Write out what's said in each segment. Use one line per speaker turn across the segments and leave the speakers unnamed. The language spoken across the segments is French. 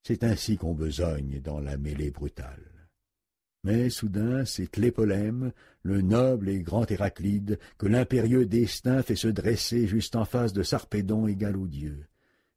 C'est ainsi qu'on besogne dans la mêlée brutale. Mais soudain, c'est Tlépolème, le noble et grand Héraclide, que l'impérieux destin fait se dresser juste en face de Sarpédon égal aux dieux.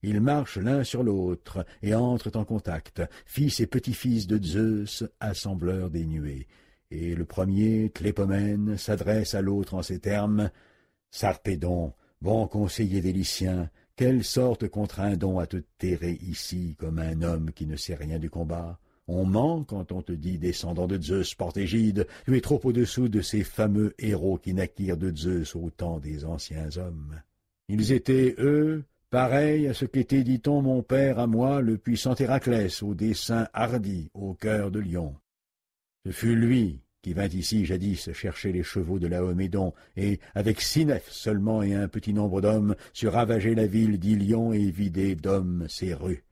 Ils marchent l'un sur l'autre et entrent en contact, fils et petits-fils de Zeus, assembleurs des nuées. Et le premier, Tlépomène, s'adresse à l'autre en ces termes. « Sarpédon, bon conseiller des Lyciens, quelle sorte contraint-on à te terrer ici comme un homme qui ne sait rien du combat? On ment quand on te dit descendant de Zeus porte-égide, tu es trop au-dessous de ces fameux héros qui naquirent de Zeus au temps des anciens hommes. Ils étaient, eux, pareils à ce qu'était, dit-on, mon père à moi, le puissant Héraclès, au dessein hardi, au cœur de lion. Ce fut lui qui vint ici jadis chercher les chevaux de Laomédon, et, avec 6 nefs seulement et un petit nombre d'hommes, sut ravager la ville d'Ilion et vider d'hommes ses rues.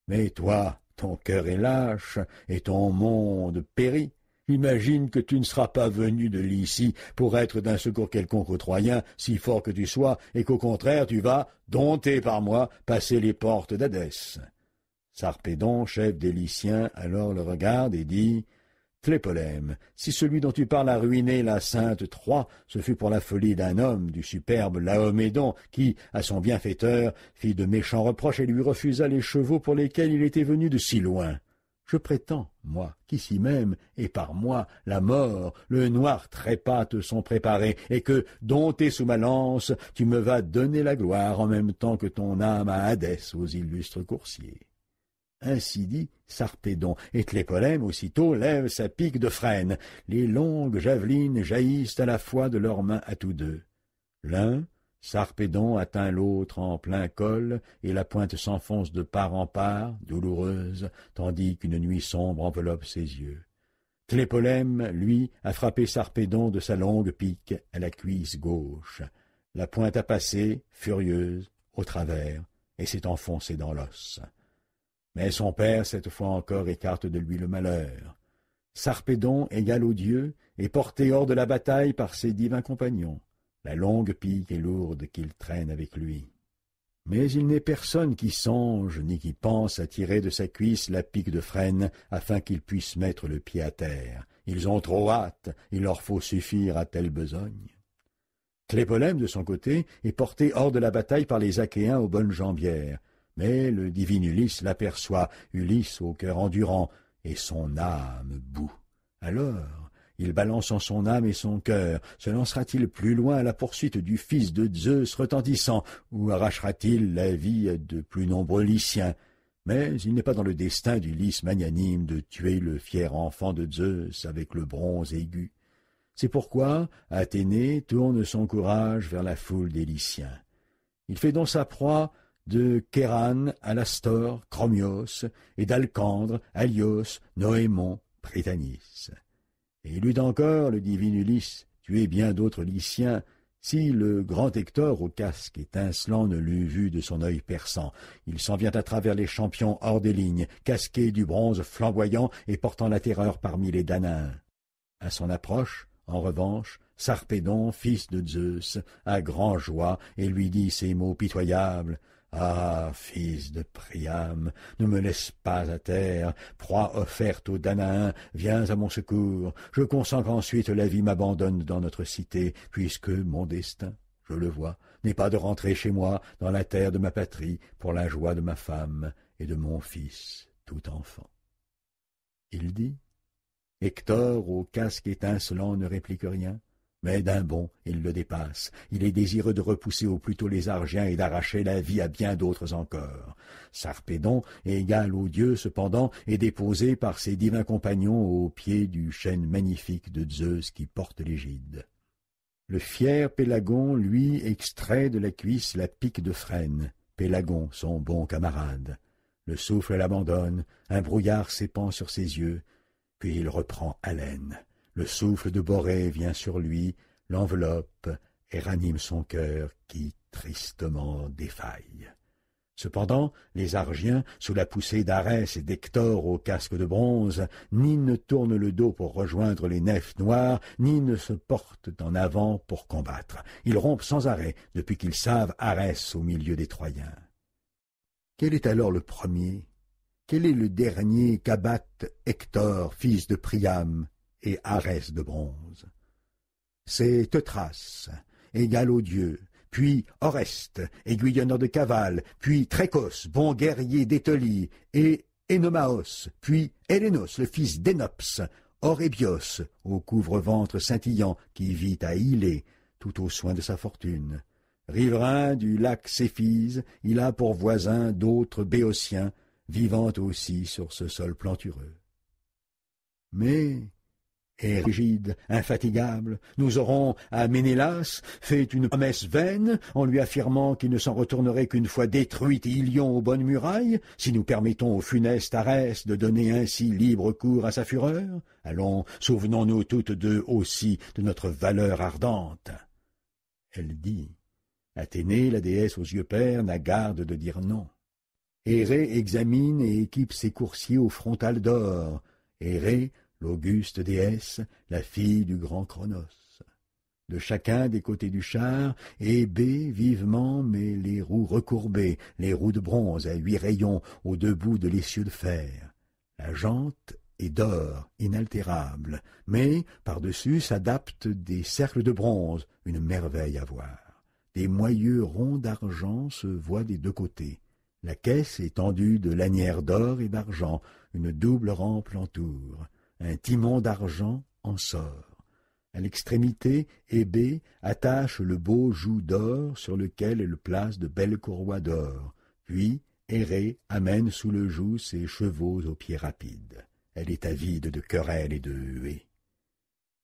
Mais toi, ton cœur est lâche, et ton monde périt. Imagine que tu ne seras pas venu de Lycie pour être d'un secours quelconque aux Troyens, si fort que tu sois, et qu'au contraire tu vas, dompté par moi, passer les portes d'Hadès. Sarpédon, chef des Lyciens, alors le regarde et dit « Tlépolème, si celui dont tu parles a ruiné la sainte Troie, ce fut pour la folie d'un homme, du superbe Laomédon, qui, à son bienfaiteur, fit de méchants reproches et lui refusa les chevaux pour lesquels il était venu de si loin. Je prétends, moi, qu'ici même, et par moi, la mort, le noir trépas te sont préparés, et que, dompté sous ma lance, tu me vas donner la gloire en même temps que ton âme à Hadès aux illustres coursiers. » Ainsi dit Sarpédon, et Tlépolème aussitôt lève sa pique de frêne. Les longues javelines jaillissent à la fois de leurs mains à tous deux. L'un, Sarpédon, atteint l'autre en plein col, et la pointe s'enfonce de part en part, douloureuse, tandis qu'une nuit sombre enveloppe ses yeux. Tlépolème, lui, a frappé Sarpédon de sa longue pique à la cuisse gauche. La pointe a passé, furieuse, au travers, et s'est enfoncée dans l'os. Mais son père, cette fois encore, écarte de lui le malheur. Sarpédon, égal aux dieux, est porté hors de la bataille par ses divins compagnons. La longue pique est lourde qu'il traîne avec lui. Mais il n'est personne qui songe ni qui pense à tirer de sa cuisse la pique de frêne afin qu'il puisse mettre le pied à terre. Ils ont trop hâte, il leur faut suffire à telle besogne. Tlépolème, de son côté, est porté hors de la bataille par les Achéens aux bonnes jambières. Mais le divin Ulysse l'aperçoit, Ulysse au cœur endurant, et son âme bout. Alors, il balance en son âme et son cœur, se lancera-t-il plus loin à la poursuite du fils de Zeus retentissant, ou arrachera-t-il la vie de plus nombreux Lyciens? Mais il n'est pas dans le destin d'Ulysse magnanime de tuer le fier enfant de Zeus avec le bronze aigu. C'est pourquoi Athénée tourne son courage vers la foule des Lyciens. Il fait donc sa proie de Kéran, Alastor, Chromios, et d'Alcandre, Alios, Noémon, Prytanis. Et il eut encore, le divin Ulysse, tué bien d'autres Lyciens, si le grand Hector au casque étincelant ne l'eût vu de son œil perçant. Il s'en vient à travers les champions hors des lignes, casqué du bronze flamboyant et portant la terreur parmi les Danaens. À son approche, en revanche, Sarpédon, fils de Zeus, a grand joie et lui dit ces mots pitoyables. « Ah, fils de Priam, ne me laisse pas à terre, proie offerte aux Danaens, viens à mon secours, je consens qu'ensuite la vie m'abandonne dans notre cité, puisque mon destin, je le vois, n'est pas de rentrer chez moi, dans la terre de ma patrie, pour la joie de ma femme et de mon fils, tout enfant. » Il dit. Hector, au casque étincelant, ne réplique rien. Mais d'un bond, il le dépasse. Il est désireux de repousser au plus tôt les Argiens et d'arracher la vie à bien d'autres encore. Sarpédon, égal aux dieux cependant, est déposé par ses divins compagnons au pied du chêne magnifique de Zeus qui porte l'égide. Le fier Pélagon, lui, extrait de la cuisse la pique de frêne. Pélagon, son bon camarade. Le souffle l'abandonne, un brouillard s'épand sur ses yeux, puis il reprend haleine. Le souffle de Borée vient sur lui, l'enveloppe et ranime son cœur qui tristement défaille. Cependant, les Argiens, sous la poussée d'Arès et d'Hector au casque de bronze, ni ne tournent le dos pour rejoindre les nefs noires, ni ne se portent en avant pour combattre. Ils rompent sans arrêt depuis qu'ils savent Arès au milieu des Troyens. Quel est alors le premier? quel est le dernier qu'abatte Hector, fils de Priam, et Arès de bronze? C'est Teuthras, égal aux dieux, puis Oreste, aiguillonneur de cavale, puis Trécos, bon guerrier d'Étolie, et Énomaos, puis Hélénos, le fils d'Énops, Orébios, au couvre-ventre scintillant, qui vit à Hylée, tout au soin de sa fortune. Riverain du lac Céphise, il a pour voisins d'autres Béotiens, vivant aussi sur ce sol plantureux. Mais, rigide, infatigable, nous aurons, à Ménélas, fait une promesse vaine, en lui affirmant qu'il ne s'en retournerait qu'une fois détruite Ilion aux bonnes murailles, si nous permettons au funeste Arès de donner ainsi libre cours à sa fureur. Allons, souvenons-nous toutes deux aussi de notre valeur ardente. Elle dit. Athénée, la déesse aux yeux pères, n'a garde de dire non. Hérée examine et équipe ses coursiers au frontal d'or. Hérée, l'auguste déesse, la fille du grand Cronos. De chacun des côtés du char, Hébé vivement met les roues recourbées, les roues de bronze à 8 rayons aux 2 bouts de l'essieu de fer. La jante est d'or, inaltérable, mais par-dessus s'adaptent des cercles de bronze, une merveille à voir. Des moyeux ronds d'argent se voient des 2 côtés. La caisse est tendue de lanières d'or et d'argent, une double rampe l'entoure. Un timon d'argent en sort. À l'extrémité, Hébé attache le beau joug d'or sur lequel elle place de belles courroies d'or. Puis, Hérée amène sous le joug ses chevaux aux pieds rapides. Elle est avide de querelles et de huées.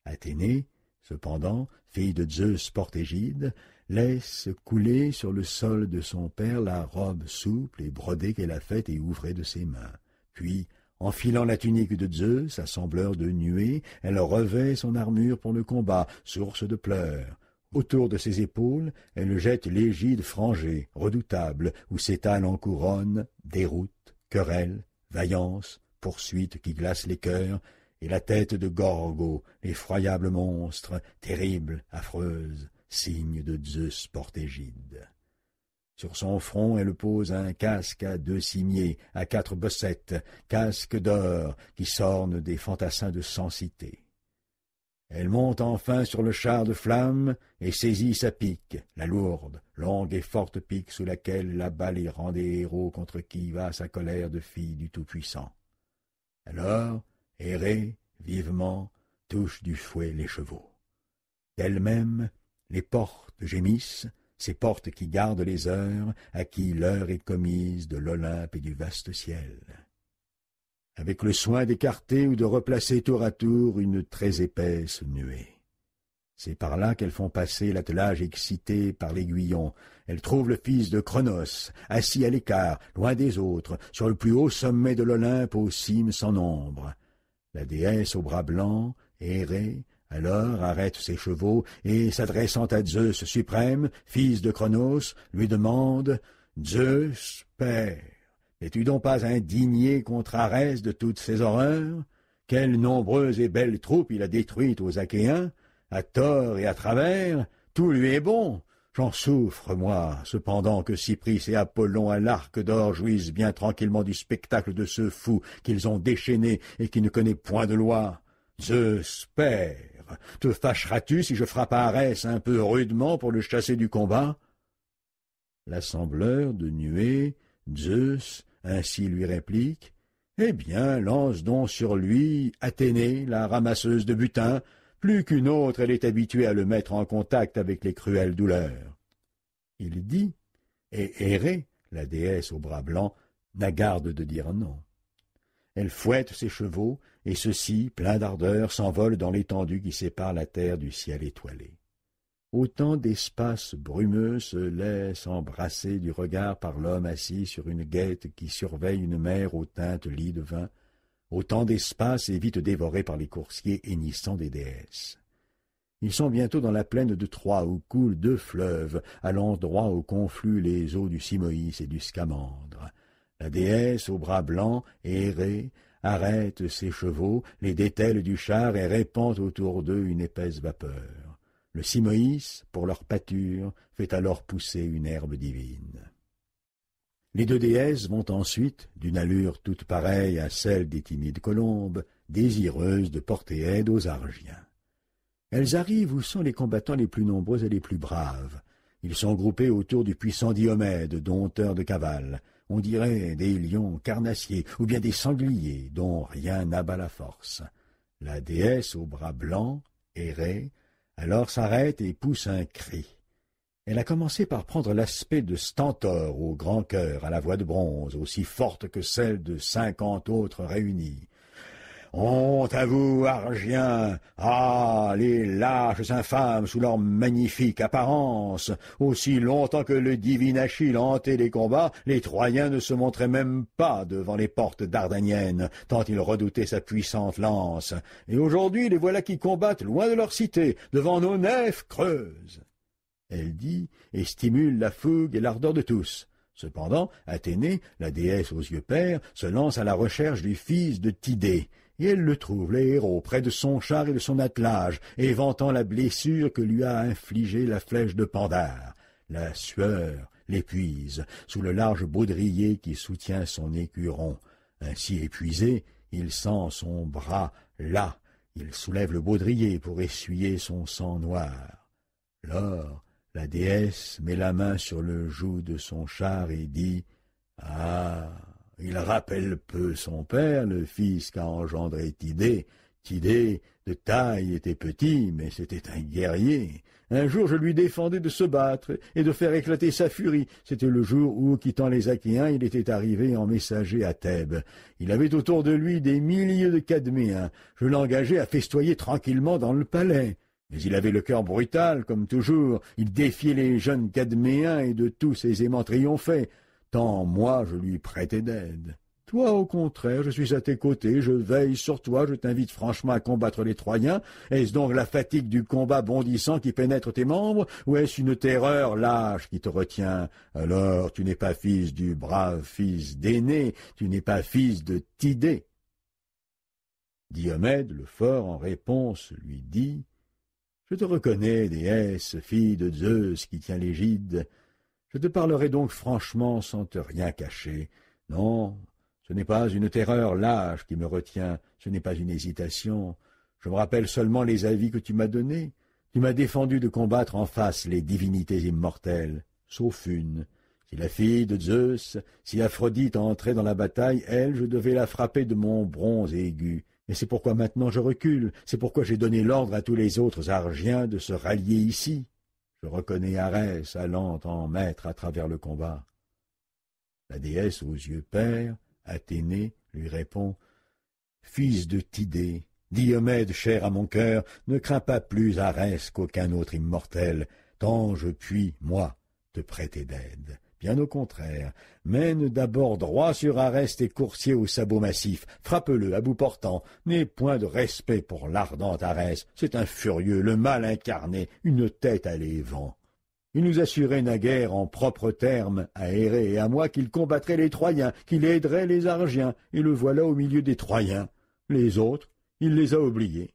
Athénée, cependant, fille de Zeus portégide, laisse couler sur le sol de son père la robe souple et brodée qu'elle a faite et ouvrée de ses mains. Puis, enfilant la tunique de Zeus, assembleur de nuées, elle revêt son armure pour le combat, source de pleurs. Autour de ses épaules, elle jette l'égide frangée, redoutable, où s'étalent en couronne déroute, querelle, vaillance, poursuite qui glace les cœurs, et la tête de Gorgo, l'effroyable monstre, terrible, affreuse, signe de Zeus portégide. Sur son front, elle pose un casque à 2 cimiers, à 4 bossettes, casque d'or qui s'orne des fantassins de censité. Elle monte enfin sur le char de flamme et saisit sa pique, la lourde, longue et forte pique sous laquelle la balle rend des héros contre qui va sa colère de fille du Tout-Puissant. Alors, Hérée, vivement, touche du fouet les chevaux. D'elle-même, les portes gémissent, ces portes qui gardent les heures, à qui l'heure est commise de l'Olympe et du vaste ciel. Avec le soin d'écarter ou de replacer tour à tour une très épaisse nuée. C'est par là qu'elles font passer l'attelage excité par l'aiguillon. Elles trouvent le fils de Cronos, assis à l'écart, loin des autres, sur le plus haut sommet de l'Olympe aux cimes sans nombre. La déesse aux bras blancs, Hérée, alors arrête ses chevaux et, s'adressant à Zeus suprême, fils de Cronos, lui demande « Zeus, père, n'es-tu donc pas indigné contre Arès de toutes ces horreurs? Quelles nombreuses et belles troupes il a détruites aux Achéens, à tort et à travers, tout lui est bon. J'en souffre, moi, cependant que Cypris et Apollon à l'arc d'or jouissent bien tranquillement du spectacle de ce fou qu'ils ont déchaîné et qui ne connaît point de loi. Zeus, père, te fâcheras-tu si je frappe Arès un peu rudement pour le chasser du combat? » L'assembleur de nuées, Zeus, ainsi lui réplique, « Eh bien, lance donc sur lui Athénée, la ramasseuse de butin. Plus qu'une autre, elle est habituée à le mettre en contact avec les cruelles douleurs. » Il dit, et Hérée, la déesse aux bras blancs, n'a garde de dire non. Elle fouette ses chevaux, et ceux-ci, pleins d'ardeur, s'envolent dans l'étendue qui sépare la terre du ciel étoilé. Autant d'espaces brumeux se laissent embrasser du regard par l'homme assis sur une guête qui surveille une mer aux teintes lit de vin, autant d'espaces est vite dévorés par les coursiers hennissants des déesses. Ils sont bientôt dans la plaine de Troie où coulent 2 fleuves, à l'endroit où confluent les eaux du Simoïs et du Scamandre. La déesse aux bras blancs, Hérée, arrête ses chevaux, les dételle du char et répand autour d'eux une épaisse vapeur. Le Simoïs, pour leur pâture, fait alors pousser une herbe divine. Les deux déesses vont ensuite, d'une allure toute pareille à celle des timides colombes, désireuses de porter aide aux Argiens. Elles arrivent où sont les combattants les plus nombreux et les plus braves. Ils sont groupés autour du puissant Diomède, dompteur de cavales. On dirait des lions carnassiers ou bien des sangliers dont rien n'abat la force. La déesse aux bras blancs, errée, alors s'arrête et pousse un cri. Elle a commencé par prendre l'aspect de Stentor au grand cœur, à la voix de bronze, aussi forte que celle de 50 autres réunis. « Honte à vous, Argiens! Ah, les lâches infâmes sous leur magnifique apparence! Aussi longtemps que le divin Achille hantait les combats, les Troyens ne se montraient même pas devant les portes dardaniennes, tant ils redoutaient sa puissante lance. Et aujourd'hui, les voilà qui combattent loin de leur cité, devant nos nefs creuses. » Elle dit et stimule la fougue et l'ardeur de tous. Cependant, Athénée, la déesse aux yeux pairs, se lance à la recherche du fils de Tidée. Et elle le trouve, le héros, près de son char et de son attelage, et vantant la blessure que lui a infligée la flèche de Pandare. La sueur l'épuise, sous le large baudrier qui soutient son écuron. Ainsi épuisé, il sent son bras là. Il soulève le baudrier pour essuyer son sang noir. Lors, la déesse met la main sur le joug de son char et dit « Ah !» Il rappelle peu son père, le fils qu'a engendré Tidée. Tidée, de taille, était petit, mais c'était un guerrier. Un jour, je lui défendais de se battre et de faire éclater sa furie. C'était le jour où, quittant les Achéens, il était arrivé en messager à Thèbes. Il avait autour de lui des milliers de Cadméens. Je l'engageai à festoyer tranquillement dans le palais. Mais il avait le cœur brutal, comme toujours. Il défiait les jeunes Cadméens et de tous ses aimants triomphait. Tant moi je lui prêtais d'aide. Toi, au contraire, je suis à tes côtés, je veille sur toi, je t'invite franchement à combattre les Troyens. Est-ce donc la fatigue du combat bondissant qui pénètre tes membres, ou est-ce une terreur lâche qui te retient? Alors, tu n'es pas fils du brave fils d'Énée, tu n'es pas fils de Tidée. Diomède, le fort, en réponse, lui dit « Je te reconnais, déesse, fille de Zeus qui tient l'égide. Je te parlerai donc franchement sans te rien cacher. Non, ce n'est pas une terreur lâche qui me retient, ce n'est pas une hésitation. Je me rappelle seulement les avis que tu m'as donnés. Tu m'as défendu de combattre en face les divinités immortelles, sauf une. Si la fille de Zeus, si Aphrodite entrait dans la bataille, elle, je devais la frapper de mon bronze aigu. Et c'est pourquoi maintenant je recule, c'est pourquoi j'ai donné l'ordre à tous les autres Argiens de se rallier ici. Je reconnais Arès allant en maître à travers le combat. » La déesse aux yeux pairs, Athénée, lui répond « Fils de Tidée, Diomède cher à mon cœur, ne crains pas plus Arès qu'aucun autre immortel, tant je puis, moi, te prêter d'aide. Bien au contraire, mène d'abord droit sur Arès tes coursiers aux sabots massifs, frappe-le à bout portant, n'aie point de respect pour l'ardent Arès, c'est un furieux, le mal incarné, une tête à l'évent. Il nous assurait naguère en propres termes, à Hérée et à moi, qu'il combattrait les Troyens, qu'il aiderait les Argiens, et le voilà au milieu des Troyens. Les autres, il les a oubliés. »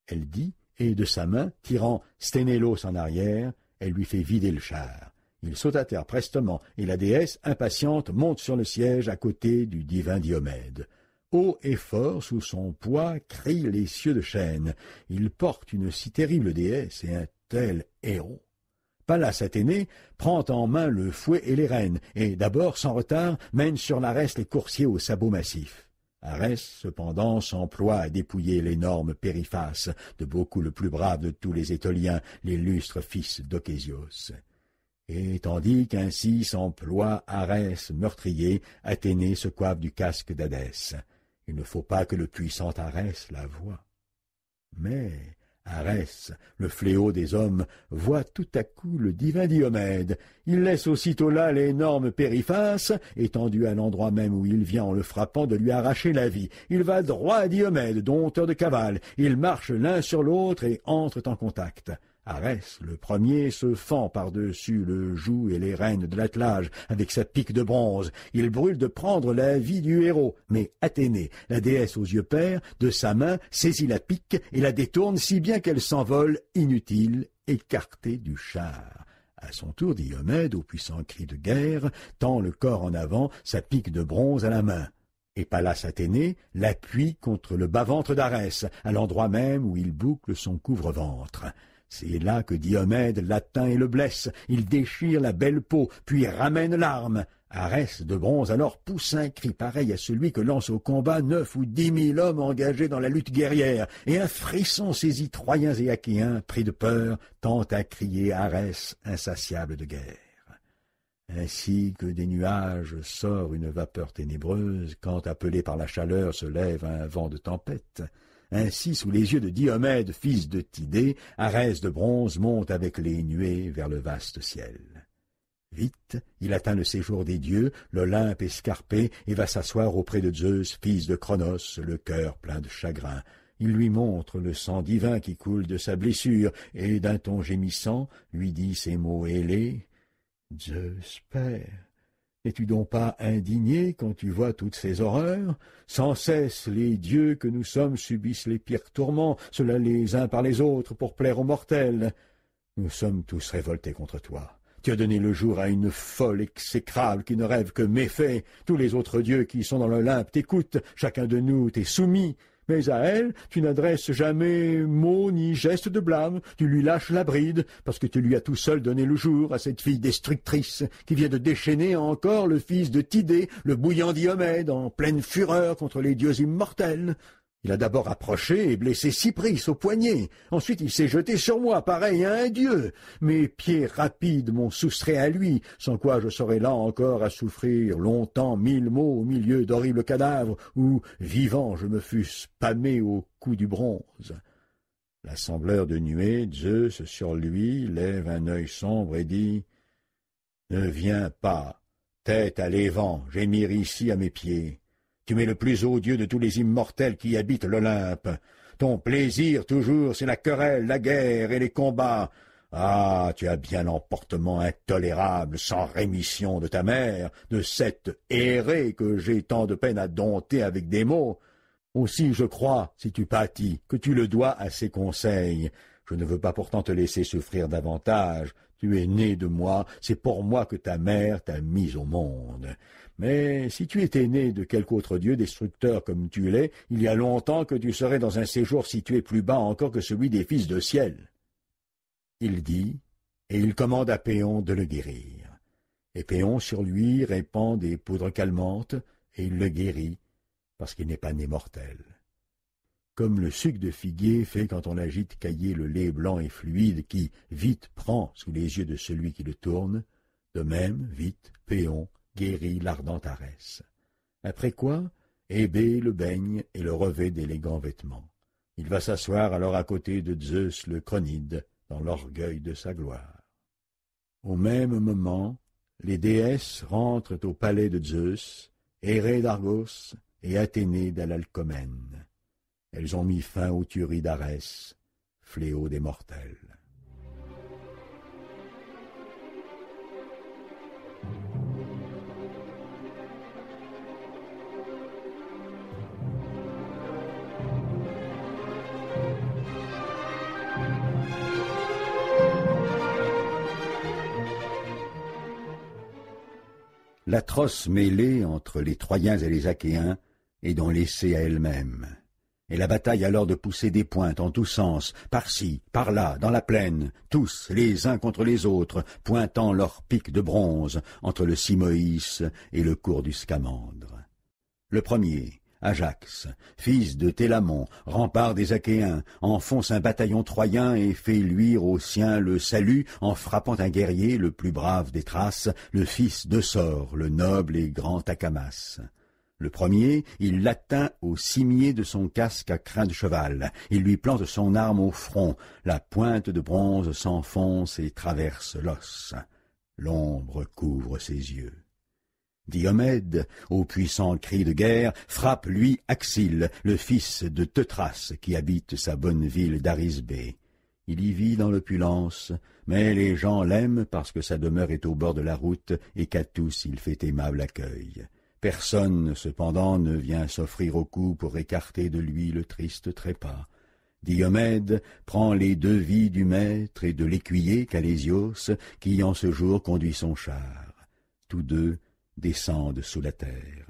Elle dit, et de sa main, tirant Sténélos en arrière, elle lui fait vider le char. Il saute à terre prestement, et la déesse, impatiente, monte sur le siège à côté du divin Diomède. Haut et fort, sous son poids, crient les cieux de chêne. Il porte une si terrible déesse et un tel héros. Pallas Athénée prend en main le fouet et les rênes, et d'abord, sans retard, mène sur l'Arès les coursiers aux sabots massifs. Arès, cependant, s'emploie à dépouiller l'énorme Périphas, de beaucoup le plus brave de tous les Étoliens, l'illustre fils d'Ochésios. Et tandis qu'ainsi s'emploie Arès meurtrier, Athénée se coiffe du casque d'Hadès. Il ne faut pas que le puissant Arès la voie. Mais Arès, le fléau des hommes, voit tout à coup le divin Diomède. Il laisse aussitôt là l'énorme Périphas, étendu à l'endroit même où il vient en le frappant de lui arracher la vie. Il va droit à Diomède, dompteur de cavales. Ils marchent l'un sur l'autre et entrent en contact. Arès, le premier, se fend par-dessus le joug et les rênes de l'attelage avec sa pique de bronze. Il brûle de prendre la vie du héros, mais Athénée, la déesse aux yeux pairs, de sa main saisit la pique et la détourne si bien qu'elle s'envole inutile, écartée du char. À son tour, Diomède, au puissant cri de guerre, tend le corps en avant, sa pique de bronze à la main. Et Pallas Athénée l'appuie contre le bas-ventre d'Arès, à l'endroit même où il boucle son couvre-ventre. C'est là que Diomède l'atteint et le blesse. Il déchire la belle peau, puis ramène l'arme. Arès de bronze alors pousse un cri pareil à celui que lancent au combat 9 ou 10 000 hommes engagés dans la lutte guerrière, et un frisson saisit Troyens et Achéens, pris de peur, tend à crier Arès, insatiable de guerre. Ainsi que des nuages sort une vapeur ténébreuse, quand appelé par la chaleur se lève un vent de tempête. Ainsi, sous les yeux de Diomède, fils de Tidée, Arès de bronze monte avec les nuées vers le vaste ciel. Vite, il atteint le séjour des dieux, l'Olympe escarpé, et va s'asseoir auprès de Zeus, fils de Cronos, le cœur plein de chagrin. Il lui montre le sang divin qui coule de sa blessure, et d'un ton gémissant, lui dit ces mots ailés. « Zeus, père, n'es-tu donc pas indigné quand tu vois toutes ces horreurs? Sans cesse les dieux que nous sommes subissent les pires tourments, cela les uns par les autres, pour plaire aux mortels. Nous sommes tous révoltés contre toi. Tu as donné le jour à une folle exécrable qui ne rêve que méfaits. Tous les autres dieux qui sont dans l'Olympe t'écoutent, chacun de nous t'est soumis. Mais à elle, tu n'adresses jamais mot ni geste de blâme, tu lui lâches la bride, parce que tu lui as tout seul donné le jour à cette fille destructrice, qui vient de déchaîner encore le fils de Tidée, le bouillant Diomède, en pleine fureur contre les dieux immortels. Il a d'abord approché et blessé Cypris au poignet. Ensuite il s'est jeté sur moi, pareil à un dieu. Mes pieds rapides m'ont soustrait à lui, sans quoi je serais là encore à souffrir longtemps 1000 maux au milieu d'horribles cadavres, où, vivant, je me fusse pâmé au cou du bronze. L'assembleur de nuées, Zeus, sur lui, lève un œil sombre et dit « Ne viens pas, tête à l'évent, gémir ici à mes pieds. Tu es le plus odieux de tous les immortels qui habitent l'Olympe. Ton plaisir, toujours, c'est la querelle, la guerre et les combats. Ah, tu as bien l'emportement intolérable, sans rémission de ta mère, de cette errée que j'ai tant de peine à dompter avec des mots. Aussi, je crois, si tu pâtis, que tu le dois à ses conseils. Je ne veux pas pourtant te laisser souffrir davantage. Tu es né de moi, c'est pour moi que ta mère t'a mis au monde. Mais si tu étais né de quelque autre dieu destructeur comme tu l'es, il y a longtemps que tu serais dans un séjour situé plus bas encore que celui des fils de ciel. » Il dit, et il commande à Péon de le guérir. Et Péon sur lui répand des poudres calmantes, et il le guérit, parce qu'il n'est pas né mortel. Comme le suc de figuier fait quand on agite cailler le lait blanc et fluide qui, vite, prend sous les yeux de celui qui le tourne, de même, vite, Péon guérit l'ardent Arès. Après quoi, Hébé le baigne et le revêt d'élégants vêtements. Il va s'asseoir alors à côté de Zeus le Chronide, dans l'orgueil de sa gloire. Au même moment, les déesses rentrent au palais de Zeus, Hérée d'Argos et Athénée d'Alalcomène. Elles ont mis fin aux tueries d'Arès, fléau des mortels. L'atroce mêlée entre les Troyens et les Achéens est dans l'essai à elle-même. Et la bataille alors de pousser des pointes en tous sens, par-ci, par-là, dans la plaine, tous, les uns contre les autres, pointant leurs piques de bronze entre le Simoïs et le cours du Scamandre. Le premier, Ajax, fils de Télamon, rempart des Achéens, enfonce un bataillon troyen et fait luire aux siens le salut en frappant un guerrier, le plus brave des Thraces, le fils de Sor, le noble et grand Acamas. Le premier, il l'atteint au cimier de son casque à crin de cheval. Il lui plante son arme au front. La pointe de bronze s'enfonce et traverse l'os. L'ombre couvre ses yeux. Diomède, au puissant cri de guerre, frappe lui Axile, le fils de Teuthras, qui habite sa bonne ville d'Arisbée. Il y vit dans l'opulence, mais les gens l'aiment parce que sa demeure est au bord de la route et qu'à tous il fait aimable accueil. Personne, cependant, ne vient s'offrir au cou pour écarter de lui le triste trépas. Diomède prend les devis du maître et de l'écuyer Calésios, qui en ce jour conduit son char. Tous deux descendent sous la terre.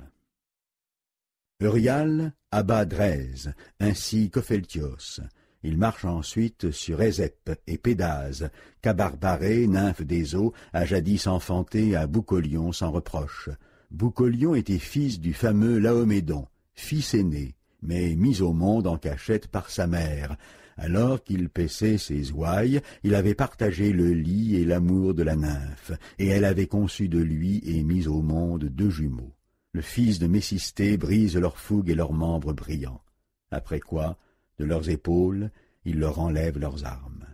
Euryale abat Drèse, ainsi qu'Opheltios. Il marche ensuite sur Ézèpe et Pédase, qu'Abarbaré, nymphe des eaux, a jadis enfanté à Boucolion sans reproche. Boucolion était fils du fameux Laomédon, fils aîné, mais mis au monde en cachette par sa mère. Alors qu'il paissait ses ouailles, il avait partagé le lit et l'amour de la nymphe, et elle avait conçu de lui et mis au monde 2 jumeaux. Le fils de Mésistée brise leurs fougues et leurs membres brillants. Après quoi, de leurs épaules, il leur enlève leurs armes.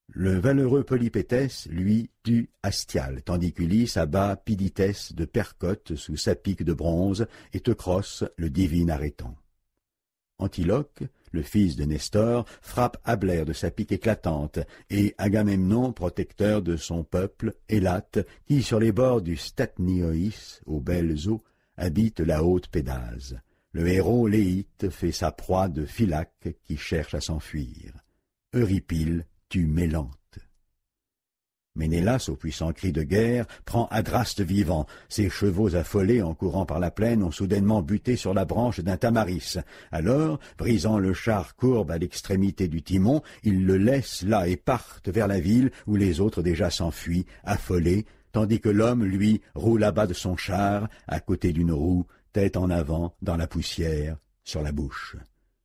Le valeureux Polypétès, lui, tue Astial, tandis qu'Ulysse abat Pidithès de Percote sous sa pique de bronze et Teucros, le divin arrêtant. Antiloque, le fils de Nestor, frappe Ablère de sa pique éclatante, et Agamemnon, protecteur de son peuple, Élate, qui, sur les bords du Statnioïs, aux belles eaux, habite la haute Pédase. Le héros Léite fait sa proie de Phylaque qui cherche à s'enfuir. Eurypyle tue Mélanthe. Ménélas, au puissant cri de guerre, prend Adraste vivant. Ses chevaux affolés en courant par la plaine ont soudainement buté sur la branche d'un tamaris. Alors, brisant le char courbe à l'extrémité du timon, ils le laissent là et partent vers la ville où les autres déjà s'enfuient, affolés, tandis que l'homme, lui, roule à bas de son char, à côté d'une roue, tête en avant, dans la poussière, sur la bouche.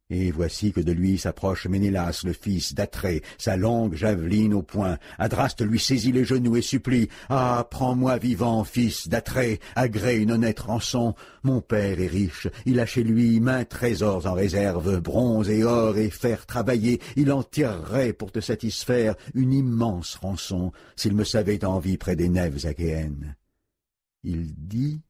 Et voici que de lui s'approche Ménélas, le fils d'Atrée, sa longue javeline au poing. Adraste lui saisit les genoux et supplie « Ah, prends-moi vivant, fils d'Atrée, agrée une honnête rançon. Mon père est riche, il a chez lui maints trésors en réserve, bronze et or et fer travaillé. Il en tirerait pour te satisfaire une immense rançon, s'il me savait en vie près des nefs achéennes. » Il dit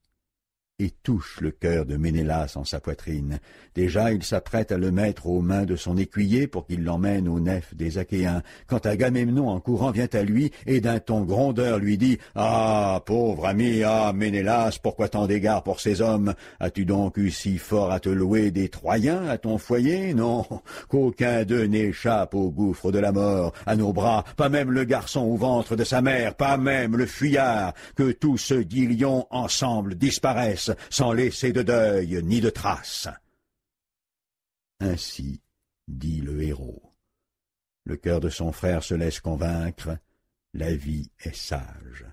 et touche le cœur de Ménélas en sa poitrine. Déjà il s'apprête à le mettre aux mains de son écuyer pour qu'il l'emmène aux nefs des Achéens, quand Agamemnon en courant vient à lui et d'un ton grondeur lui dit « Ah, pauvre ami, ah, Ménélas, pourquoi tant d'égards pour ces hommes? As-tu donc eu si fort à te louer des Troyens à ton foyer? Non, qu'aucun d'eux n'échappe au gouffre de la mort, à nos bras, pas même le garçon au ventre de sa mère, pas même le fuyard, que tous ceux d'Ilion ensemble disparaissent, sans laisser de deuil ni de traces. » Ainsi dit le héros. Le cœur de son frère se laisse convaincre, la vie est sage.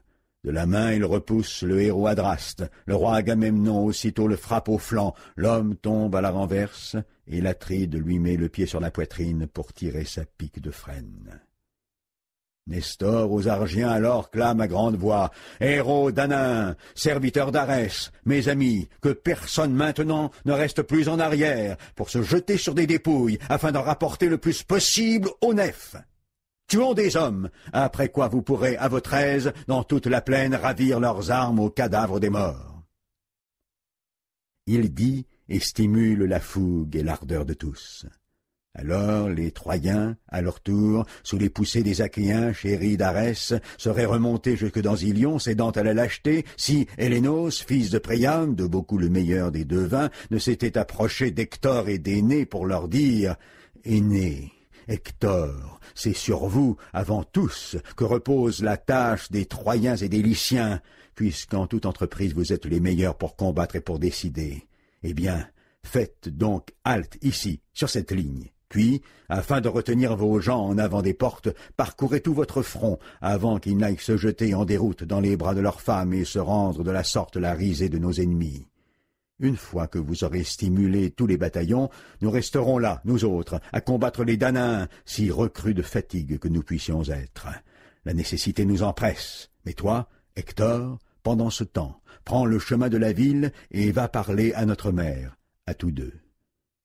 De la main il repousse le héros Adraste, le roi Agamemnon aussitôt le frappe au flanc, l'homme tombe à la renverse, et l'Atride lui met le pied sur la poitrine pour tirer sa pique de frêne. Nestor aux Argiens alors clame à grande voix « Héros d'Anain, serviteurs d'Arès, mes amis, que personne maintenant ne reste plus en arrière pour se jeter sur des dépouilles afin d'en rapporter le plus possible aux nefs. Tuons des hommes, après quoi vous pourrez, à votre aise, dans toute la plaine, ravir leurs armes aux cadavres des morts. » Il dit et stimule la fougue et l'ardeur de tous. Alors les Troyens, à leur tour, sous les poussées des Achéens chéris d'Arès, seraient remontés jusque dans Ilion, cédant à la lâcheté, si Hélénos, fils de Priam, de beaucoup le meilleur des deux vins, ne s'était approché d'Hector et d'Énée pour leur dire « Énée, Hector, c'est sur vous, avant tous, que repose la tâche des Troyens et des Lyciens, puisqu'en toute entreprise vous êtes les meilleurs pour combattre et pour décider. Eh bien, faites donc halte ici, sur cette ligne. Puis, afin de retenir vos gens en avant des portes, parcourez tout votre front, avant qu'ils n'aillent se jeter en déroute dans les bras de leurs femmes et se rendre de la sorte la risée de nos ennemis. Une fois que vous aurez stimulé tous les bataillons, nous resterons là, nous autres, à combattre les Danains, si recrues de fatigue que nous puissions être. La nécessité nous en presse, mais toi, Hector, pendant ce temps, prends le chemin de la ville et va parler à notre mère, à tous deux.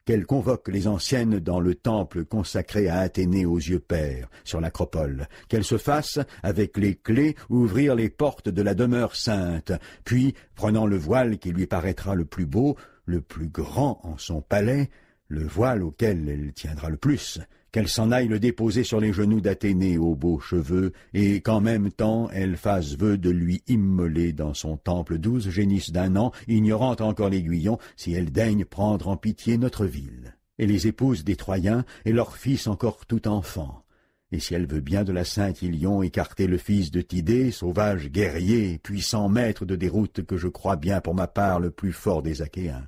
Qu'elle convoque les anciennes dans le temple consacré à Athénée aux yeux pères, sur l'acropole, qu'elle se fasse, avec les clés, ouvrir les portes de la demeure sainte, puis, prenant le voile qui lui paraîtra le plus beau, le plus grand en son palais, le voile auquel elle tiendra le plus, qu'elle s'en aille le déposer sur les genoux d'Athénée aux beaux cheveux, et qu'en même temps elle fasse vœu de lui immoler dans son temple 12 génisses d'un an, ignorant encore l'aiguillon, si elle daigne prendre en pitié notre ville. et les épouses des Troyens, et leurs fils encore tout enfants. Et si elle veut bien de la sainte Ilion écarter le fils de Tidée, sauvage guerrier, puissant maître de déroute que je crois bien pour ma part le plus fort des Achéens.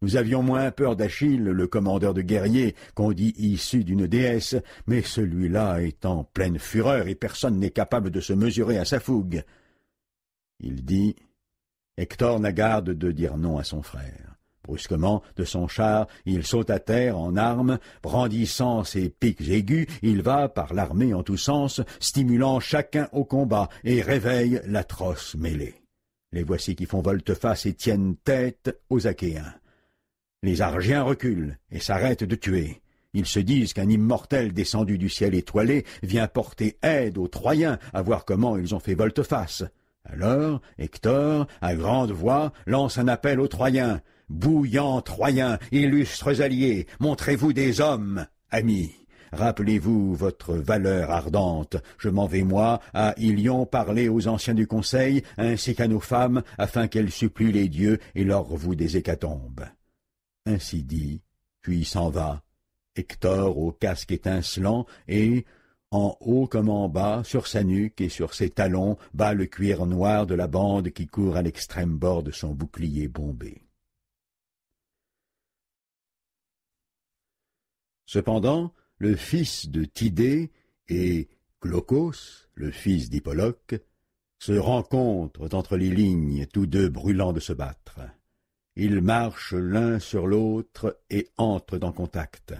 Nous avions moins peur d'Achille, le commandeur de guerriers, qu'on dit issu d'une déesse, mais celui-là est en pleine fureur et personne n'est capable de se mesurer à sa fougue. » Il dit, Hector n'a garde de dire non à son frère. Brusquement, de son char, il saute à terre en armes, brandissant ses pics aigus, il va par l'armée en tous sens, stimulant chacun au combat, et réveille l'atroce mêlée. Les voici qui font volte-face et tiennent tête aux Achéens. Les Argiens reculent et s'arrêtent de tuer. Ils se disent qu'un immortel descendu du ciel étoilé vient porter aide aux Troyens à voir comment ils ont fait volte-face. Alors, Hector, à grande voix, lance un appel aux Troyens. « Bouillants Troyens, illustres alliés, montrez-vous des hommes, amis. Rappelez-vous votre valeur ardente. Je m'en vais, moi, à Ilion parler aux anciens du conseil, ainsi qu'à nos femmes, afin qu'elles supplient les dieux et leur vouent des hécatombes. » Ainsi dit, puis s'en va, Hector au casque étincelant, et, en haut comme en bas, sur sa nuque et sur ses talons, bat le cuir noir de la bande qui court à l'extrême bord de son bouclier bombé. Cependant, le fils de Tidée et Glaucos, le fils d'Hippoloque, se rencontrent entre les lignes, tous deux brûlants de se battre. Ils marchent l'un sur l'autre et entrent en contact.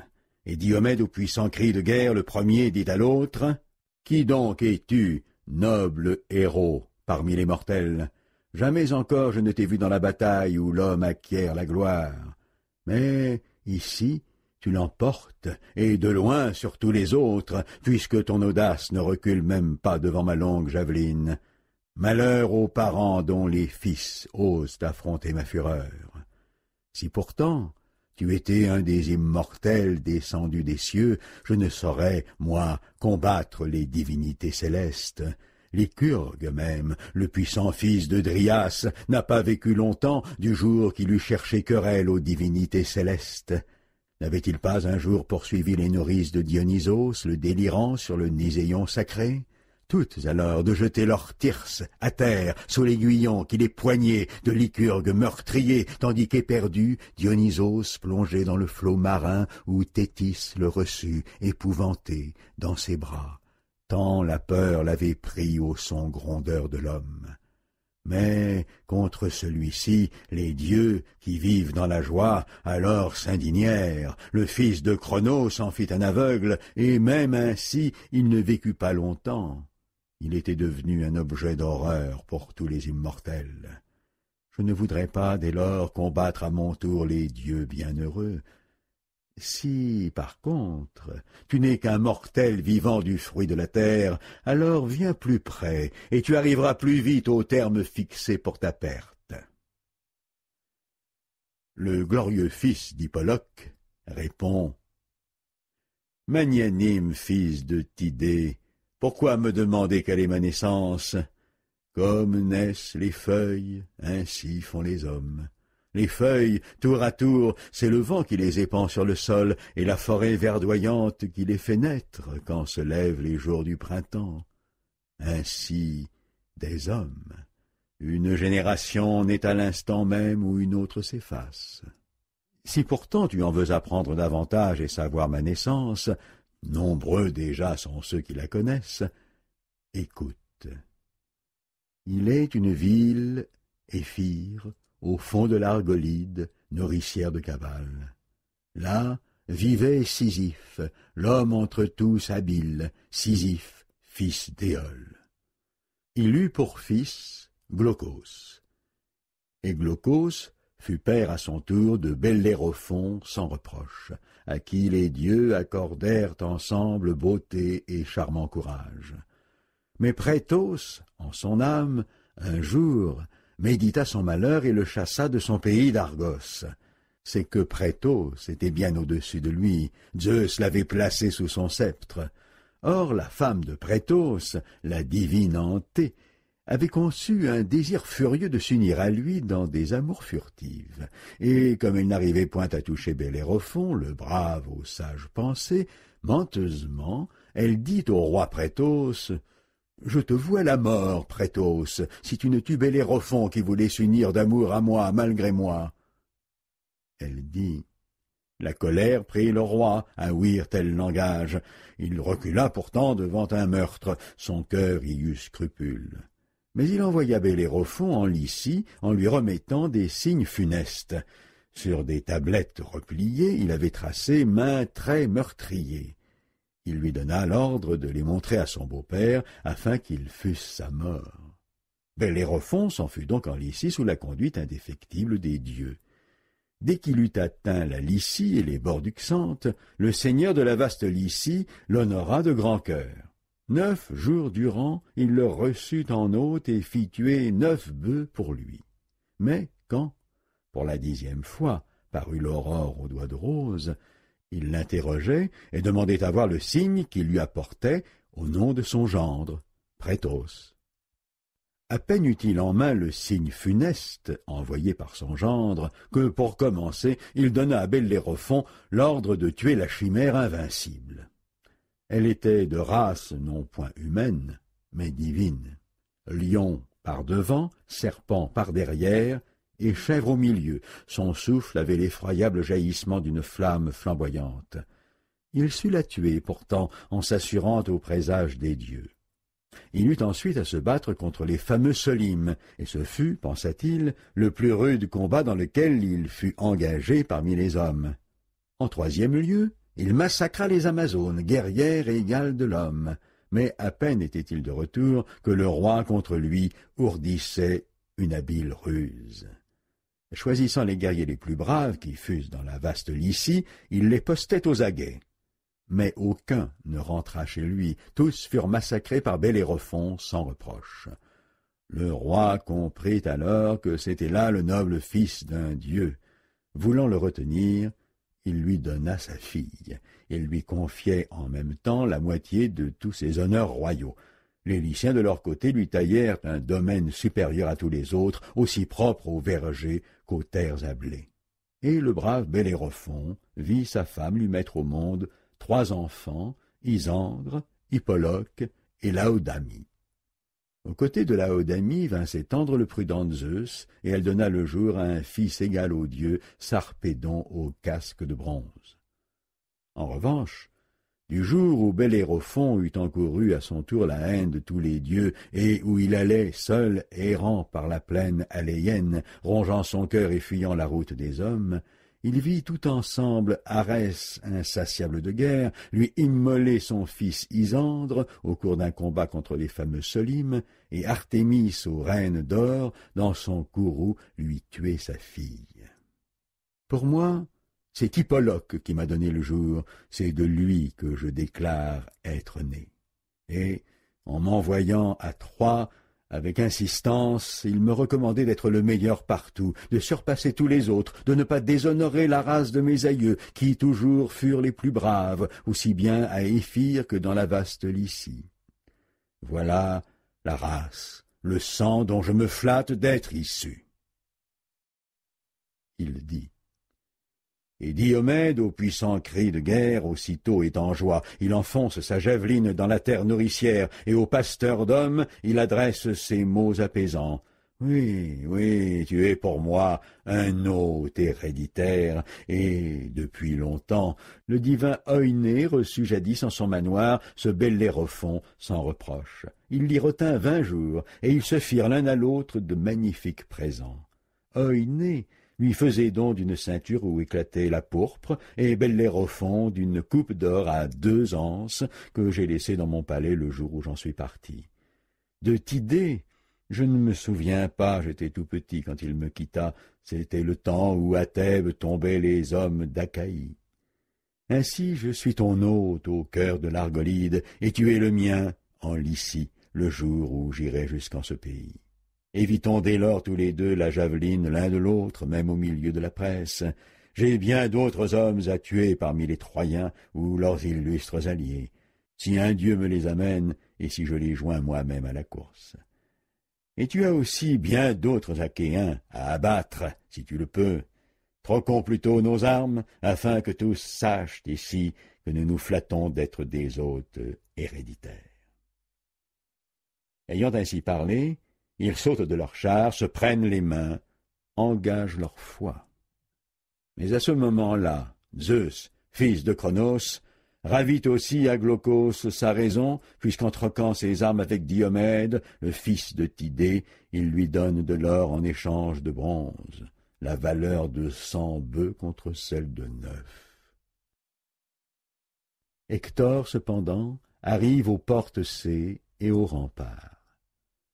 Et Diomède, au puissant cri de guerre, le premier dit à l'autre, « Qui donc es-tu, noble héros, parmi les mortels? Jamais encore je ne t'ai vu dans la bataille où l'homme acquiert la gloire. Mais ici, tu l'emportes, et de loin sur tous les autres, puisque ton audace ne recule même pas devant ma longue javeline. Malheur aux parents dont les fils osent affronter ma fureur. Si pourtant tu étais un des immortels descendus des cieux, je ne saurais, moi, combattre les divinités célestes. Lycurgue même, le puissant fils de Dryas, n'a pas vécu longtemps du jour qu'il eut cherché querelle aux divinités célestes. N'avait-il pas un jour poursuivi les nourrices de Dionysos, le délirant, sur le Niséion sacré? Toutes alors de jeter leurs thyrses à terre sous l'aiguillon qui les poignait de Lycurgue meurtrier, tandis qu'éperdu, Dionysos plongeait dans le flot marin où Thétis le reçut, épouvanté, dans ses bras, tant la peur l'avait pris au son grondeur de l'homme. Mais contre celui-ci, les dieux, qui vivent dans la joie, alors s'indignèrent. Le fils de Cronos en fit un aveugle, et même ainsi il ne vécut pas longtemps. Il était devenu un objet d'horreur pour tous les immortels. Je ne voudrais pas, dès lors, combattre à mon tour les dieux bienheureux. Si, par contre, tu n'es qu'un mortel vivant du fruit de la terre, alors viens plus près, et tu arriveras plus vite au terme fixé pour ta perte. » Le glorieux fils d'Hippoloque répond, « Magnanime fils de Tidée, pourquoi me demander quelle est ma naissance? Comme naissent les feuilles, ainsi font les hommes. Les feuilles, tour à tour, c'est le vent qui les épand sur le sol, et la forêt verdoyante qui les fait naître quand se lèvent les jours du printemps. Ainsi, des hommes. Une génération naît à l'instant même où une autre s'efface. Si pourtant tu en veux apprendre davantage et savoir ma naissance, nombreux déjà sont ceux qui la connaissent, écoute. Il est une ville, Éphire, au fond de l'Argolide, nourricière de cavales. Là vivait Sisyphe, l'homme entre tous habile, Sisyphe, fils d'Éole. Il eut pour fils Glaucos. Et Glaucos fut père à son tour de Bellérophon sans reproche, à qui les dieux accordèrent ensemble beauté et charmant courage. Mais Prétos, en son âme, un jour, médita son malheur et le chassa de son pays d'Argos. C'est que Prétos était bien au-dessus de lui, Zeus l'avait placé sous son sceptre. Or la femme de Prétos, la divine Anté, avait conçu un désir furieux de s'unir à lui dans des amours furtives, et comme elle n'arrivait point à toucher Bellérophon, le brave aux sages pensées, menteusement, elle dit au roi Prétos: « Je te voue à la mort, Prétos, si tu ne tues Bellérophon qui voulait s'unir d'amour à moi malgré moi. » Elle dit. La colère prit le roi à ouïr tel langage. Il recula pourtant devant un meurtre, son cœur y eut scrupule. Mais il envoya Bellérophon en Lycie en lui remettant des signes funestes. Sur des tablettes repliées, il avait tracé maints traits meurtriers. Il lui donna l'ordre de les montrer à son beau-père, afin qu'ils fussent sa mort. Bellérophon s'en fut donc en Lycie sous la conduite indéfectible des dieux. Dès qu'il eut atteint la Lycie et les bords du Xanthe, le seigneur de la vaste Lycie l'honora de grand cœur. 9 jours durant, il le reçut en hôte et fit tuer 9 bœufs pour lui. Mais quand, pour la 10e fois, parut l'aurore aux doigts de rose, il l'interrogeait et demandait à voir le signe qu'il lui apportait au nom de son gendre, Prétos. À peine eut-il en main le signe funeste envoyé par son gendre que, pour commencer, il donna à Bellérophon l'ordre de tuer la chimère invincible. Elle était de race non point humaine, mais divine. Lion par devant, serpent par derrière, et chèvre au milieu. Son souffle avait l'effroyable jaillissement d'une flamme flamboyante. Il sut la tuer, pourtant, en s'assurant au présage des dieux. Il eut ensuite à se battre contre les fameux Solymes, et ce fut, pensa-t-il, le plus rude combat dans lequel il fut engagé parmi les hommes. En 3e lieu, il massacra les Amazones, guerrières égales de l'homme, mais à peine était-il de retour que le roi contre lui ourdissait une habile ruse. Choisissant les guerriers les plus braves qui fussent dans la vaste Lycie, il les postait aux aguets. Mais aucun ne rentra chez lui, tous furent massacrés par Bellérophon sans reproche. Le roi comprit alors que c'était là le noble fils d'un dieu. Voulant le retenir, il lui donna sa fille, et lui confiait en même temps la moitié de tous ses honneurs royaux. Les Lyciens de leur côté lui taillèrent un domaine supérieur à tous les autres, aussi propre aux vergers qu'aux terres à blé. Et le brave Bellérophon vit sa femme lui mettre au monde 3 enfants, Isandre, Hippoloque et Laodamie. Aux côtés de Laodamie vint s'étendre le prudent Zeus, et elle donna le jour à un fils égal aux dieux, Sarpédon au casque de bronze. En revanche, du jour où Bellérophon eut encouru à son tour la haine de tous les dieux, et où il allait seul errant par la plaine aléienne, rongeant son cœur et fuyant la route des hommes, il vit tout ensemble Arès, insatiable de guerre, lui immoler son fils Isandre au cours d'un combat contre les fameux Solymes, et Artémis aux reines d'or, dans son courroux, lui tuer sa fille. Pour moi, c'est Hippoloque qui m'a donné le jour, c'est de lui que je déclare être né. Et, en m'envoyant à Troie, avec insistance, il me recommandait d'être le meilleur partout, de surpasser tous les autres, de ne pas déshonorer la race de mes aïeux, qui toujours furent les plus braves, aussi bien à Éphire que dans la vaste Lycie. Voilà la race, le sang dont je me flatte d'être issu. Il dit. Et Diomède, au puissant cri de guerre, aussitôt est en joie. Il enfonce sa javeline dans la terre nourricière, et au pasteur d'hommes, il adresse ces mots apaisants. Oui, oui, tu es pour moi un hôte héréditaire, et, depuis longtemps, le divin Oïné reçut jadis en son manoir ce Bellérophon sans reproche. Il l'y retint 20 jours, et ils se firent l'un à l'autre de magnifiques présents. Oïné lui faisait don d'une ceinture où éclatait la pourpre, et Bellérophon d'une coupe d'or à 2 anses que j'ai laissée dans mon palais le jour où j'en suis parti. De Tidée, je ne me souviens pas, j'étais tout petit quand il me quitta, c'était le temps où à Thèbes tombaient les hommes d'Achaïe. Ainsi je suis ton hôte au cœur de l'Argolide, et tu es le mien en Lycie, le jour où j'irai jusqu'en ce pays. Évitons dès lors tous les deux la javeline l'un de l'autre, même au milieu de la presse. J'ai bien d'autres hommes à tuer parmi les Troyens ou leurs illustres alliés, si un dieu me les amène et si je les joins moi-même à la course. Et tu as aussi bien d'autres Achéens à abattre, si tu le peux. Troquons plutôt nos armes, afin que tous sachent ici que nous nous flattons d'être des hôtes héréditaires. » Ayant ainsi parlé, ils sautent de leurs chars, se prennent les mains, engagent leur foi. Mais à ce moment-là, Zeus, fils de Cronos, ravit aussi à Glaucos sa raison, puisqu'en troquant ses armes avec Diomède, le fils de Tidée, il lui donne de l'or en échange de bronze, la valeur de 100 bœufs contre celle de 9. Hector, cependant, arrive aux portes C et aux remparts.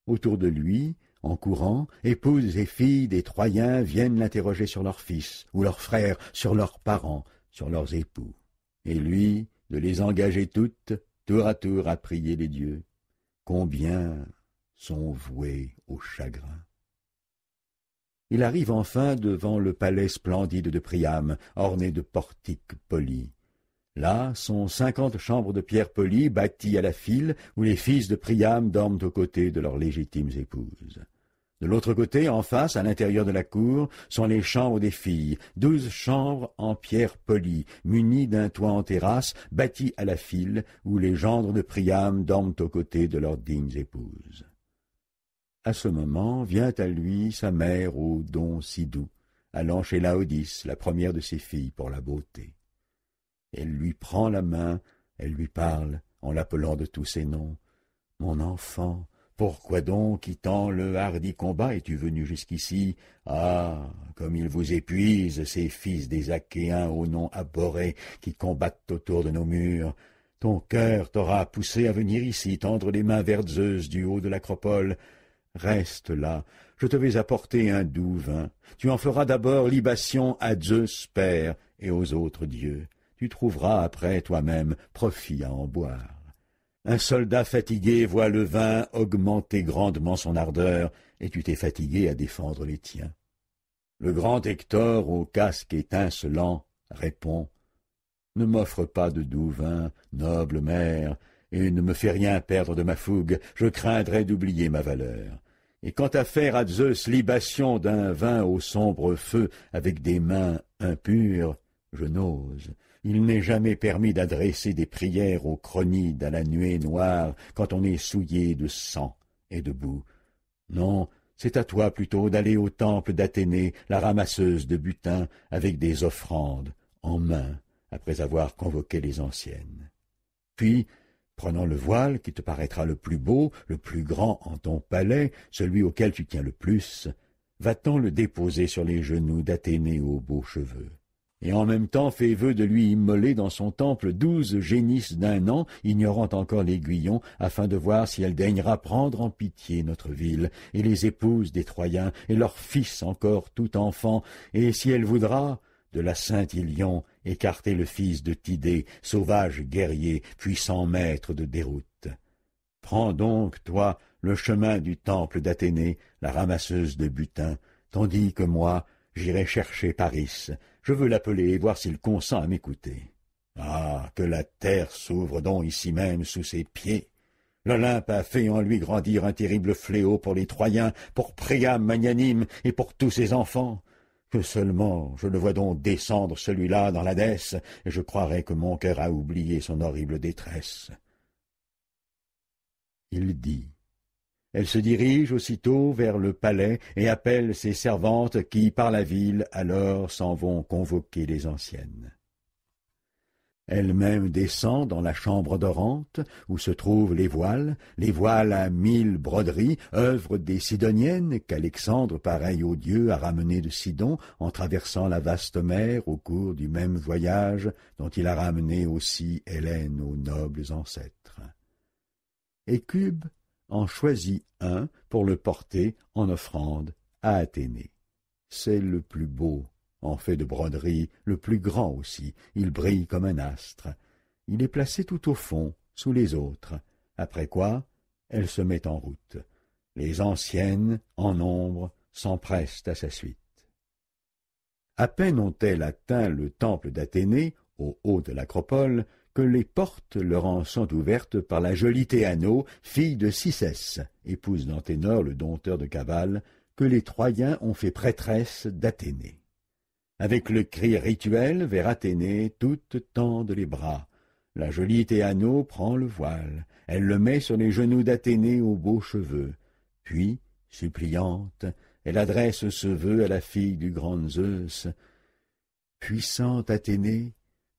Autour de lui, en courant, épouses et filles des Troyens viennent l'interroger sur leurs fils, ou leurs frères, sur leurs parents, sur leurs époux. Et lui, de les engager toutes, tour à tour à prier les dieux. Combien sont voués au chagrin. Il arrive enfin devant le palais splendide de Priam, orné de portiques polis. Là sont 50 chambres de pierre polie bâties à la file, où les fils de Priam dorment aux côtés de leurs légitimes épouses. De l'autre côté, en face, à l'intérieur de la cour, sont les chambres des filles, 12 chambres en pierre polie, munies d'un toit en terrasse, bâties à la file, où les gendres de Priam dorment aux côtés de leurs dignes épouses. À ce moment vient à lui sa mère aux dons si doux, allant chez Laodice, la première de ses filles, pour la beauté. Elle lui prend la main, elle lui parle, en l'appelant de tous ses noms. « Mon enfant, pourquoi donc, quittant le hardi combat, es-tu venu jusqu'ici? Ah, comme ils vous épuisent, ces fils des Achéens au nom abhorré, qui combattent autour de nos murs. Ton cœur t'aura poussé à venir ici, tendre les mains vers Zeus du haut de l'acropole. Reste là, je te vais apporter un doux vin. Tu en feras d'abord libation à Zeus Père et aux autres dieux. Tu trouveras après toi-même profit à en boire. Un soldat fatigué voit le vin augmenter grandement son ardeur, et tu t'es fatigué à défendre les tiens. Le grand Hector, au casque étincelant, répond « Ne m'offre pas de doux vin, noble mère, et ne me fais rien perdre de ma fougue, je craindrais d'oublier ma valeur. Et quant à faire à Zeus libation d'un vin au sombre feu avec des mains impures, je n'ose. Il n'est jamais permis d'adresser des prières aux chronides à la nuée noire quand on est souillé de sang et de boue. Non, c'est à toi plutôt d'aller au temple d'Athénée, la ramasseuse de butin, avec des offrandes en main, après avoir convoqué les anciennes. Puis, prenant le voile qui te paraîtra le plus beau, le plus grand en ton palais, celui auquel tu tiens le plus, va-t'en le déposer sur les genoux d'Athénée aux beaux cheveux. Et en même temps fais vœu de lui immoler dans son temple 12 génisses d'un an, ignorant encore l'aiguillon, afin de voir si elle daignera prendre en pitié notre ville, et les épouses des Troyens, et leurs fils encore tout enfants, et si elle voudra, de la sainte Ilion, écarter le fils de Tidée, sauvage guerrier, puissant maître de déroute. Prends donc, toi, le chemin du temple d'Athénée, la ramasseuse de butin, tandis que moi, j'irai chercher Paris. Je veux l'appeler et voir s'il consent à m'écouter. Ah, que la terre s'ouvre donc ici même sous ses pieds. L'Olympe a fait en lui grandir un terrible fléau pour les Troyens, pour Priam magnanime et pour tous ses enfants. Que seulement je le vois donc descendre celui-là dans l'Hadès, et je croirais que mon cœur a oublié son horrible détresse. » Il dit. Elle se dirige aussitôt vers le palais et appelle ses servantes qui, par la ville, alors s'en vont convoquer les anciennes. Elle-même descend dans la chambre dorante, où se trouvent les voiles à 1000 broderies, œuvre des Sidoniennes qu'Alexandre, pareil aux dieux, a ramenées de Sidon en traversant la vaste mer au cours du même voyage dont il a ramené aussi Hélène aux nobles ancêtres. Hécube en choisit un pour le porter en offrande à Athénée. C'est le plus beau, en fait de broderie, le plus grand aussi, il brille comme un astre. Il est placé tout au fond, sous les autres, après quoi elle se met en route. Les anciennes, en nombre, s'empressent à sa suite. À peine ont-elles atteint le temple d'Athénée, au haut de l'acropole, que les portes leur en sont ouvertes par la jolie Théano, fille de Cicès, épouse d'Anténor, le dompteur de cavale, que les Troyens ont fait prêtresse d'Athénée. Avec le cri rituel vers Athénée, toutes tendent les bras. La jolie Théano prend le voile, elle le met sur les genoux d'Athénée aux beaux cheveux. Puis, suppliante, elle adresse ce vœu à la fille du grand Zeus. « Puissante Athénée,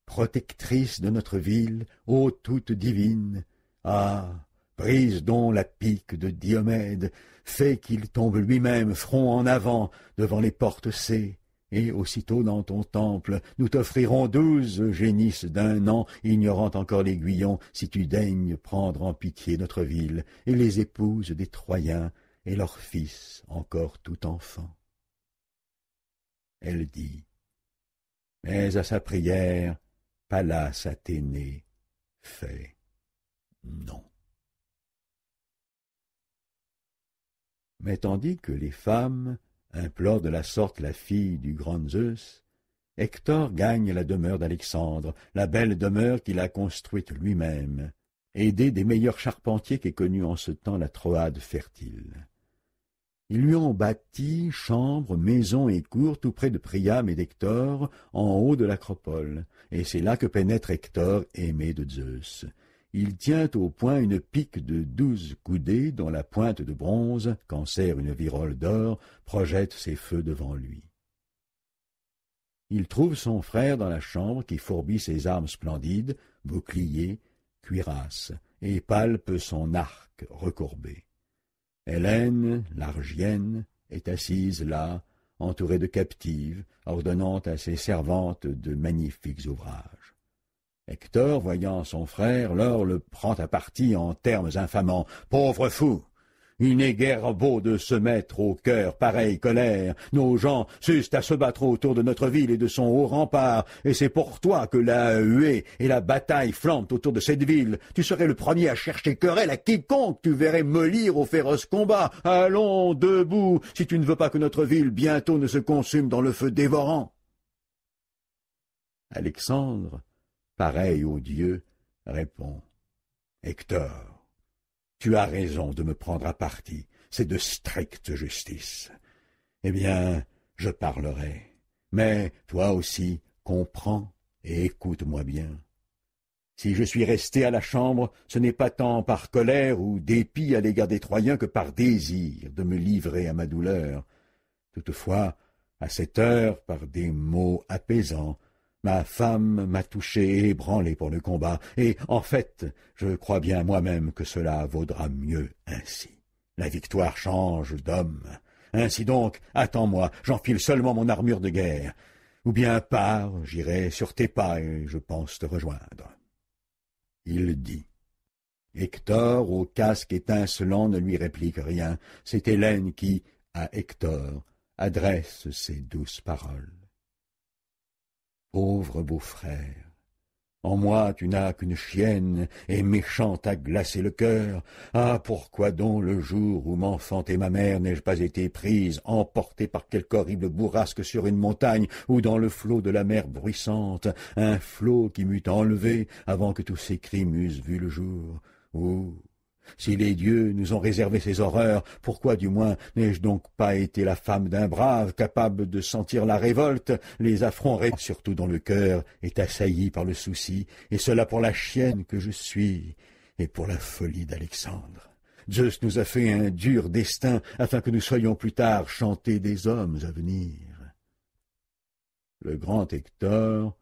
protectrice de notre ville, ô toute divine, ah, brise donc la pique de Diomède, fais qu'il tombe lui-même front en avant devant les portes C, et aussitôt dans ton temple, nous t'offrirons 12 génisses d'un an, ignorant encore l'aiguillon, si tu daignes prendre en pitié notre ville, et les épouses des Troyens, et leurs fils encore tout enfants. » Elle dit, mais à sa prière, Pallas Athénée fait non. Mais tandis que les femmes implorent de la sorte la fille du grand Zeus, Hector gagne la demeure d'Alexandre, la belle demeure qu'il a construite lui-même, aidé des meilleurs charpentiers qu'ait connus en ce temps la Troade fertile. Ils lui ont bâti chambres, maisons et cours tout près de Priam et d'Hector, en haut de l'acropole, et c'est là que pénètre Hector, aimé de Zeus. Il tient au poing une pique de 12 coudées, dont la pointe de bronze, qu'en sert une virole d'or, projette ses feux devant lui. Il trouve son frère dans la chambre qui fourbit ses armes splendides, bouclier, cuirasse, et palpe son arc recourbé. Hélène, l'Argienne, est assise là, entourée de captives, ordonnant à ses servantes de magnifiques ouvrages. Hector, voyant son frère, lors le prend à partie en termes infamants. « Pauvre fou! Il n'est guère beau de se mettre au cœur pareille colère. Nos gens s'usent à se battre autour de notre ville et de son haut rempart, et c'est pour toi que la huée et la bataille flambent autour de cette ville. Tu serais le premier à chercher querelle à quiconque tu verrais mollir au féroce combat. Allons, debout, si tu ne veux pas que notre ville bientôt ne se consume dans le feu dévorant. » Alexandre, pareil aux dieux, répond. « Hector, tu as raison de me prendre à partie, c'est de stricte justice. Eh bien, je parlerai, mais toi aussi, comprends et écoute-moi bien. Si je suis resté à la chambre, ce n'est pas tant par colère ou dépit à l'égard des Troyens que par désir de me livrer à ma douleur. Toutefois, à cette heure, par des mots apaisants, ma femme m'a touché et ébranlé pour le combat, et, en fait, je crois bien moi-même que cela vaudra mieux ainsi. La victoire change d'homme. Ainsi donc, attends-moi, j'enfile seulement mon armure de guerre. Ou bien pars, j'irai sur tes pas et je pense te rejoindre. » Il dit. Hector, au casque étincelant, ne lui réplique rien. C'est Hélène qui, à Hector, adresse ces douces paroles. Pauvre beau-frère, en moi tu n'as qu'une chienne, et méchante à glacer le cœur. Ah, pourquoi donc le jour où m'enfantait ma mère n'ai-je pas été prise, emportée par quelque horrible bourrasque sur une montagne, ou dans le flot de la mer bruissante, un flot qui m'eût enlevé avant que tous ces crimes eussent vu le jour. Ou, si les dieux nous ont réservé ces horreurs, pourquoi du moins n'ai-je donc pas été la femme d'un brave, capable de sentir la révolte, les affronts, surtout dont le cœur est assailli par le souci, et cela pour la chienne que je suis, et pour la folie d'Alexandre. Zeus nous a fait un dur destin, afin que nous soyons plus tard chantés des hommes à venir. Le grand Hector,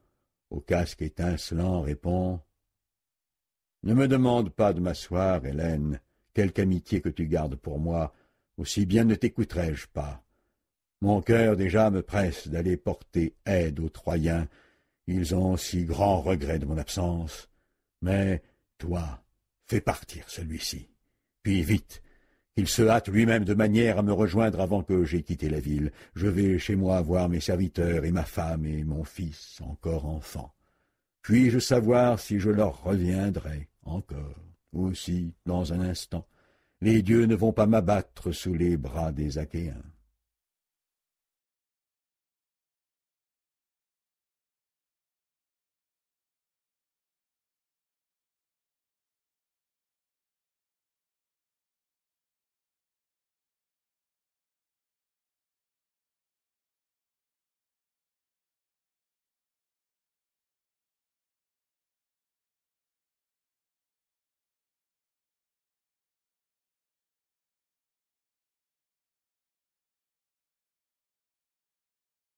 au casque étincelant, répond. Ne me demande pas de m'asseoir, Hélène, quelque amitié que tu gardes pour moi, aussi bien ne t'écouterai-je pas. Mon cœur déjà me presse d'aller porter aide aux Troyens, ils ont si grand regret de mon absence. Mais toi, fais partir celui-ci, puis vite, qu'il se hâte lui-même de manière à me rejoindre avant que j'aie quitté la ville. Je vais chez moi voir mes serviteurs et ma femme et mon fils, encore enfant. Puis-je savoir si je leur reviendrai encore, ou si, dans un instant, les dieux ne vont pas m'abattre sous les bras des Achéens.